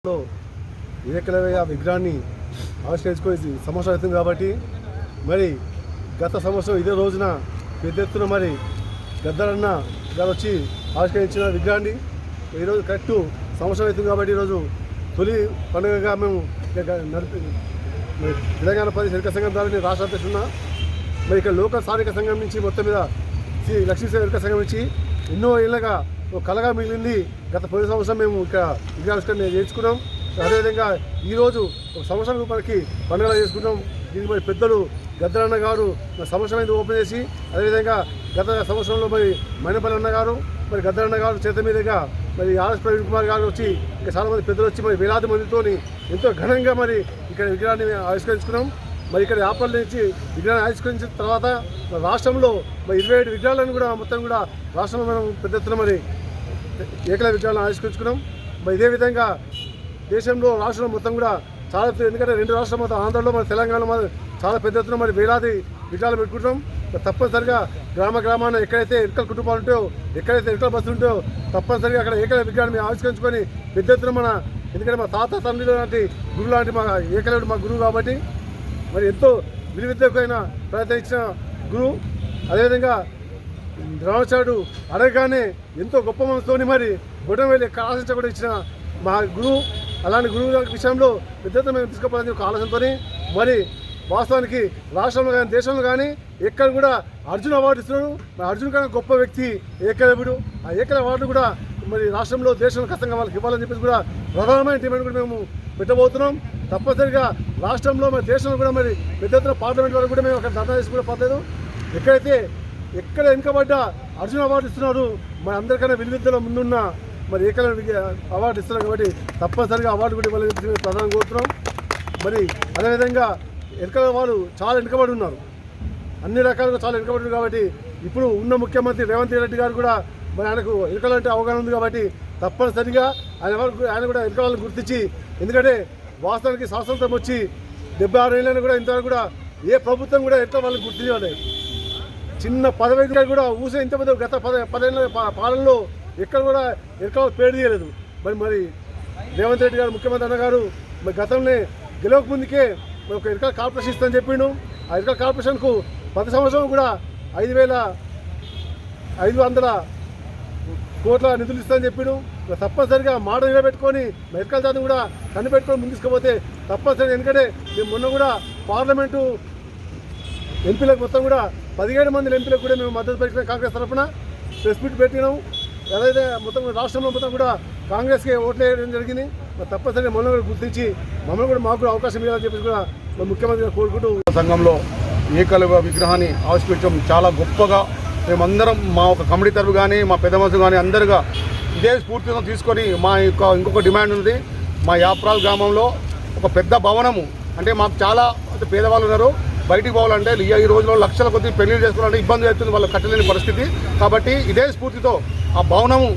ఏకలవ్య విగ్రహాన్ని ఆవిష్కరించుకుని సంవత్సరం అవుతుంది కాబట్టి మరి గత సంవత్సరం ఇదే రోజున పెద్ద ఎత్తున మరి గద్దరన్న గారు వచ్చి ఆవిష్కరించిన విగ్రహాన్ని ఈరోజు కరెక్ట్ సంవత్సరం అవుతుంది కాబట్టి ఈరోజు తొలి పండుగగా మేము తెలంగాణ ప్రదేశ్ ఎరుక సంఘం ద్వారా రాష్ట్ర అధ్యక్షున్నా మరి ఇక్కడ లోకల్ స్థానిక సంఘం నుంచి మొత్తం మీద శ్రీ లక్ష్మీశ్వర ఎరుక సంఘం నుంచి ఎన్నో ఏళ్ళగా ఒక కళగా మిగిలింది. గత 10 సంవత్సరం మేము ఇక్కడ విగ్రహావిష్కరణ చేసుకున్నాం. అదేవిధంగా ఈరోజు ఒక సంవత్సరం మనకి పండుగ చేసుకుంటాం. దీనికి మరి పెద్దలు గద్దరన్న గారు సంవత్సరం అయితే ఓపెన్ చేసి అదేవిధంగా గత సంవత్సరంలో మరి మైనపల్లి అన్న గారు మరి గద్దరన్న గారు చేత మీదుగా మరి ఆర్ఎస్ ప్రవీణ్ కుమార్ గారు వచ్చి ఇంకా చాలామంది పెద్దలు వచ్చి మరి వేలాది మందితో ఎంతో ఘనంగా మరి ఇక్కడ విగ్రహాన్ని ఆవిష్కరించుకున్నాం. మరి ఇక్కడ యాపల్ నుంచి విగ్రహాన్ని ఆవిష్కరించిన తర్వాత రాష్ట్రంలో మరి 27 విగ్రహాలను కూడా మొత్తం కూడా రాష్ట్రంలో మనం పెద్ద ఎత్తున మరి ఏకలవ్య విగ్రహాలను ఆవిష్కరించుకున్నాం. మరి ఇదే విధంగా దేశంలో రాష్ట్రంలో మొత్తం కూడా చాలా ఎందుకంటే 2 రాష్ట్రాలు మొత్తం ఆంధ్రలో మరి తెలంగాణలో చాలా పెద్ద ఎత్తున మరి వేలాది విగ్రహాలు పెట్టుకుంటాం. తప్పనిసరిగా గ్రామాన ఎక్కడైతే ఎరుకల కుటుంబాలు ఉంటాయో ఎక్కడైతే ఎరుకల బస్సులు ఉంటాయో తప్పనిసరిగా అక్కడ ఏకలవ్య విగ్రహాన్ని ఆవిష్కరించుకొని పెద్ద ఎత్తున మన ఎందుకంటే మా తాత తండ్రి లాంటి గురువు లాంటి మా ఏకలవ్యుడు మా గురువు కాబట్టి మరి ఎంతో విలువిద్యకైన ప్రయత్నించిన గురువు. అదేవిధంగా ద్రోణాచార్యుడు అడగగానే ఎంతో గొప్ప మనసుతోని మరి బొటనవేలు ఆలోచించ కూడా ఇచ్చిన మా గురువు. అలాంటి గురువు విషయంలో పెద్దతో మేము తీసుకుపోవాలని ఒక ఆలోచనతో మరి వాస్తవానికి రాష్ట్రంలో కానీ దేశంలో కానీ ఎక్కడ కూడా అర్జున్ అవార్డు ఇస్తున్నాడు. మరి అర్జున్ కన్నా గొప్ప వ్యక్తి ఏకలవ్యుడు. ఆ ఏకలవ్య అవార్డు కూడా మరి రాష్ట్రంలో దేశంలో ఖచ్చితంగా వాళ్ళకి ఇవ్వాలని చెప్పేసి కూడా ప్రధానమైన డిమాండ్ కూడా మేము పెట్టబోతున్నాం. తప్పనిసరిగా రాష్ట్రంలో మరి దేశంలో కూడా మరి పెద్ద ఎత్తున పార్లమెంట్ వరకు కూడా మేము అక్కడ ధర్నా చేసి కూడా పర్లేదు. ఎక్కడ వెనుకబడ్డ అర్జున్ అవార్డు ఇస్తున్నారు మరి అందరికన్నా విలువిద్యలో ముందున్న మరి ఏకలవ్య అవార్డు ఇస్తున్నారు కాబట్టి తప్పనిసరిగా అవార్డు కూడా ఇవ్వాలని చెప్పి ప్రధానంగా కోరుతున్నాం. మరి అదేవిధంగా ఎన్నికల వాళ్ళు చాలా వెనుకబడి ఉన్నారు, అన్ని రకాలుగా చాలా వెనుకబడి ఉన్నారు కాబట్టి ఇప్పుడు ఉన్న ముఖ్యమంత్రి రేవంత్ రెడ్డి గారు కూడా మరి ఆయనకు ఎన్నికలు అంటే అవగాహన ఉంది కాబట్టి తప్పనిసరిగా ఆయన కూడా ఎన్నికల వాళ్ళని గుర్తించి ఎందుకంటే వాస్తవానికి స్వాతంత్రం వచ్చి 76 ఏళ్ళని కూడా ఇంతవరకు కూడా ఏ ప్రభుత్వం కూడా ఎన్నికల వాళ్ళని గుర్తించాలి. చిన్న పదవి కూడా ఊసే ఇంత పెద్ద గత 10 ఏళ్ళ పాలనలో ఎక్కడ కూడా ఎన్నికల పేరు తీయలేదు. మరి రేవంత్ రెడ్డి గారు ముఖ్యమంత్రి అన్నగారు మరి గతంలో గెలవక ముందుకే ఒక ఎన్నికల కార్పొరేషన్ ఇస్తానని చెప్పిండు. ఆ ఎన్నికల కార్పొరేషన్కు 10 సంవత్సరం కూడా 5,500 కోట్ల నిధులు ఇస్తానని చెప్పిండు. తప్పనిసరిగా మాట నిలబెట్టుకొని ఎన్నికల జాతిని కూడా కనిపెట్టుకొని ముందుకుపోతే తప్పనిసరిగా ఎందుకంటే మేము మొన్న కూడా పార్లమెంటు ఎంపీలకు మొత్తం కూడా 17 మంది ఎంపీలకు కూడా మేము మద్దతు పెట్టిన కాంగ్రెస్ తరఫున ప్రెస్ మీట్ పెట్టినాం. ఏదైతే మొత్తం రాష్ట్రంలో మొత్తం కూడా కాంగ్రెస్కి ఓట్లు వేయడం జరిగింది. తప్పనిసరిగా మమ్మల్ని కూడా గుర్తించి మమ్మల్ని కూడా మాకు కూడా అవకాశం ఇవ్వాలని చెప్పేసి కూడా ముఖ్యమంత్రి కోరుకుంటూ సంఘంలో ఏకలవ్య విగ్రహాన్ని ఆవిష్కరించడం చాలా గొప్పగా మేమందరం మా ఒక కమిటీ తరఫు కానీ మా పెద్ద మనుషులు కానీ అందరుగా ఇదే స్ఫూర్తిగా తీసుకొని మా యొక్క ఇంకొక డిమాండ్ ఉంది. మా యాప్రాల్ గ్రామంలో ఒక పెద్ద భవనము అంటే మాకు చాలా పేదవాళ్ళు ఉన్నారు, బయటికి పోవాలంటే ఈ రోజుల్లో లక్షల కొద్ది పెళ్లిళ్ళు చేసుకోవాలంటే ఇబ్బంది అవుతుంది, వాళ్ళు కట్టలేని పరిస్థితి. కాబట్టి ఇదే స్ఫూర్తితో ఆ భవనము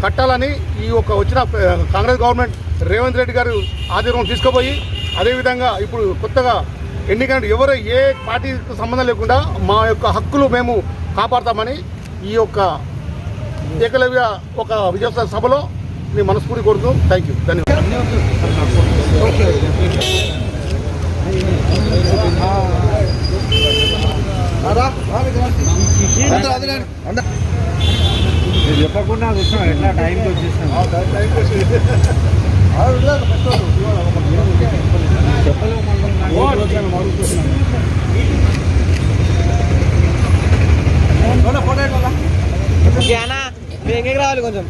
కట్టాలని ఈ యొక్క వచ్చిన కాంగ్రెస్ గవర్నమెంట్ రేవంత్ రెడ్డి గారు ఆధ్వర్యం తీసుకుపోయి అదేవిధంగా ఇప్పుడు కొత్తగా ఎన్నికలు ఎవరు ఏ పార్టీకి సంబంధం లేకుండా మా యొక్క హక్కులు మేము కాపాడతామని ఈ యొక్క ఏకలవ్య ఒక విజయ సభలో నేను మనస్ఫూర్తి కోరుతూ థ్యాంక్ యూ, ధన్యవాదాలు. చెప్పకుండా చూసినా ఎట్లా టైంకి వచ్చేసినా చెప్పలేము రావాలి కొంచెం